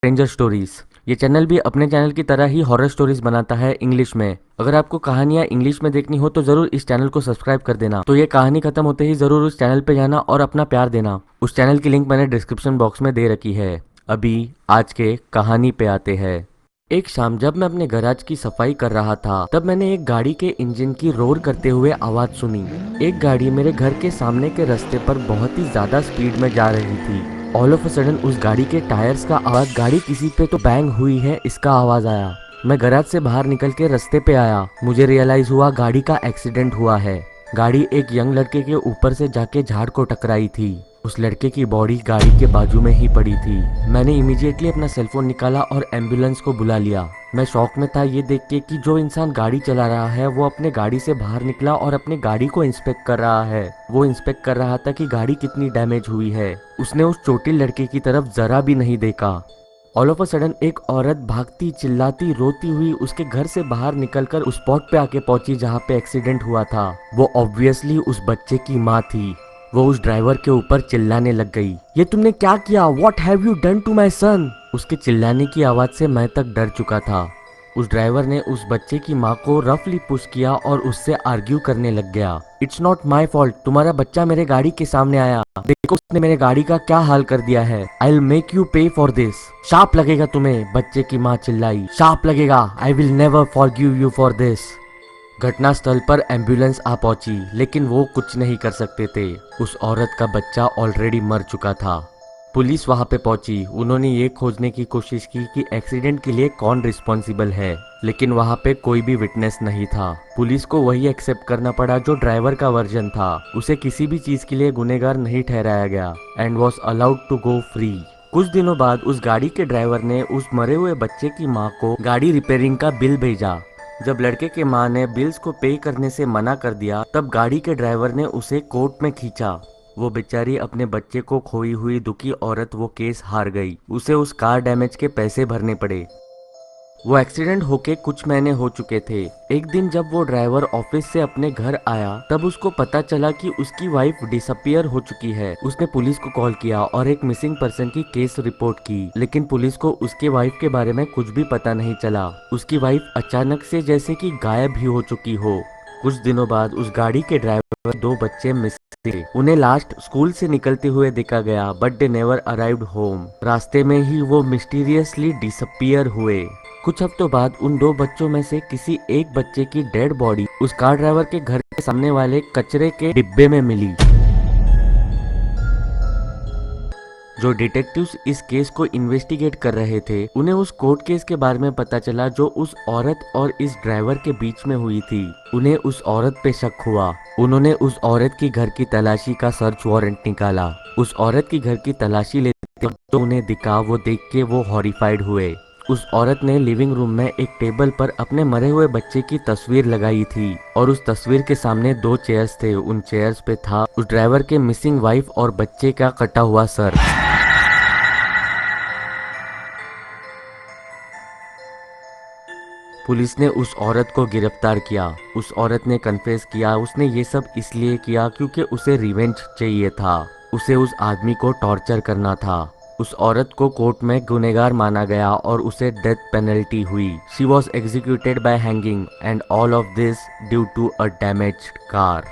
Stranger stories. ये channel भी अपने चैनल की तरह ही हॉरर स्टोरीज बनाता है इंग्लिश में। अगर आपको कहानियां इंग्लिश में देखनी हो तो जरूर इस चैनल को सब्सक्राइब कर देना। तो ये कहानी खत्म होते ही जरूर उस चैनल पे जाना और अपना प्यार देना। उस चैनल की लिंक मैंने डिस्क्रिप्शन बॉक्स में दे रखी है। अभी आज के कहानी पे आते हैं। एक शाम जब मैं अपने गैराज की सफाई कर रहा था तब मैंने एक गाड़ी के इंजन की रोर करते हुए आवाज सुनी। एक गाड़ी मेरे घर के सामने के रास्ते पर बहुत ही ज्यादा स्पीड में जा रही थी। ऑल ऑफ अ सडन उस गाड़ी के टायर्स का आवाज, गाड़ी किसी पे तो बैंग हुई है, इसका आवाज आया। मैं गैराज से बाहर निकल के रास्ते पे आया। मुझे रियलाइज हुआ गाड़ी का एक्सीडेंट हुआ है। गाड़ी एक यंग लड़के के ऊपर से जाके झाड़ को टकराई थी। उस लड़के की बॉडी गाड़ी के बाजू में ही पड़ी थी। मैंने इमीडिएटली अपना सेलफोन निकाला और एम्बुलेंस को बुला लिया। मैं शॉक में था ये देख के कि जो इंसान गाड़ी चला रहा है वो अपने गाड़ी से बाहर निकला और अपने गाड़ी को इंस्पेक्ट कर रहा है। वो इंस्पेक्ट कर रहा था कि गाड़ी कितनी डैमेज हुई है। उसने उस चोटिल लड़के की तरफ जरा भी नहीं देखा। ऑल ऑफ अ सडन एक औरत भागती, चिल्लाती, रोती हुई उसके घर से बाहर निकलकर उस स्पॉट पे आके पहुंची जहाँ पे एक्सीडेंट हुआ था। वो ऑब्वियसली उस बच्चे की माँ थी। वो उस ड्राइवर के ऊपर चिल्लाने लग गई, ये तुमने क्या किया? What have you done to my son? उसके चिल्लाने की आवाज से मैं तक डर चुका था। उस ड्राइवर ने उस बच्चे की माँ को रफली पुश किया और उससे आर्ग्यू करने लग गया। इट्स नॉट माई फॉल्ट, तुम्हारा बच्चा मेरे गाड़ी के सामने आया, देखो उसने मेरे गाड़ी का क्या हाल कर दिया है। आई विल मेक यू पे फॉर दिस। शाप लगेगा तुम्हें, बच्चे की माँ चिल्लाई। शाप लगेगा, I will never forgive you for this. घटनास्थल पर एम्बुलेंस आ पहुंची लेकिन वो कुछ नहीं कर सकते थे। उस औरत का बच्चा ऑलरेडी मर चुका था। पुलिस वहां पे पहुंची। उन्होंने ये खोजने की कोशिश की कि एक्सीडेंट के लिए कौन रिस्पॉन्सिबल है, लेकिन वहां पे कोई भी विटनेस नहीं था। पुलिस को वही एक्सेप्ट करना पड़ा जो ड्राइवर का वर्जन था। उसे किसी भी चीज के लिए गुनहगार नहीं ठहराया गया and was allowed to go free. कुछ दिनों बाद उस गाड़ी के ड्राइवर ने उस मरे हुए बच्चे की माँ को गाड़ी रिपेयरिंग का बिल भेजा। जब लड़के के माँ ने बिल्स को पे करने से मना कर दिया तब गाड़ी के ड्राइवर ने उसे कोर्ट में खींचा। वो बेचारी अपने बच्चे को खोई हुई दुखी औरत वो केस हार गई। उसे उस कार डैमेज के पैसे भरने पड़े। वो एक्सीडेंट होके कुछ महीने हो चुके थे। एक दिन जब वो ड्राइवर ऑफिस से अपने घर आया तब उसको पता चला कि उसकी वाइफ डिसअपियर हो चुकी है। उसने पुलिस को कॉल किया और एक मिसिंग पर्सन की केस रिपोर्ट की, लेकिन पुलिस को उसके वाइफ के बारे में कुछ भी पता नहीं चला। उसकी वाइफ अचानक से जैसे कि गायब ही हो चुकी हो। कुछ दिनों बाद उस गाड़ी के ड्राइवर दो बच्चे मिस थे। उन्हें लास्ट स्कूल से निकलते हुए देखा गया but they never arrived home. रास्ते में ही वो मिस्टीरियसली डिसअपियर हुए। कुछ हफ्तों बाद उन दो बच्चों में से किसी एक बच्चे की डेड बॉडी उस कार ड्राइवर के घर के सामने वाले कचरे के डिब्बे में मिली। जो डिटेक्टिव्स इस केस को इन्वेस्टिगेट कर रहे थे उन्हें उस कोर्ट केस के बारे में पता चला जो उस औरत और इस ड्राइवर के बीच में हुई थी। उन्हें उस औरत पे शक हुआ। उन्होंने उस औरत की घर की तलाशी का सर्च वारंट निकाला। उस औरत की घर की तलाशी लेते वक्त तो उन्हें दिखा, वो देख के वो हॉरिफाइड हुए। उस औरत ने लिविंग रूम में एक टेबल पर अपने मरे हुए बच्चे की तस्वीर लगाई थी और उस तस्वीर के सामने दो चेयर्स थे। उन चेयर्स पे था उस ड्राइवर के मिसिंग वाइफ और बच्चे का कटा हुआ सर। पुलिस ने उस औरत को गिरफ्तार किया। उस औरत ने कन्फेस किया उसने ये सब इसलिए किया क्योंकि उसे रिवेंज चाहिए था। उसे उस आदमी को टॉर्चर करना था। उस औरत को कोर्ट में गुनहगार माना गया और उसे डेथ पेनल्टी हुई। She was executed by hanging and all of this due to a damaged car.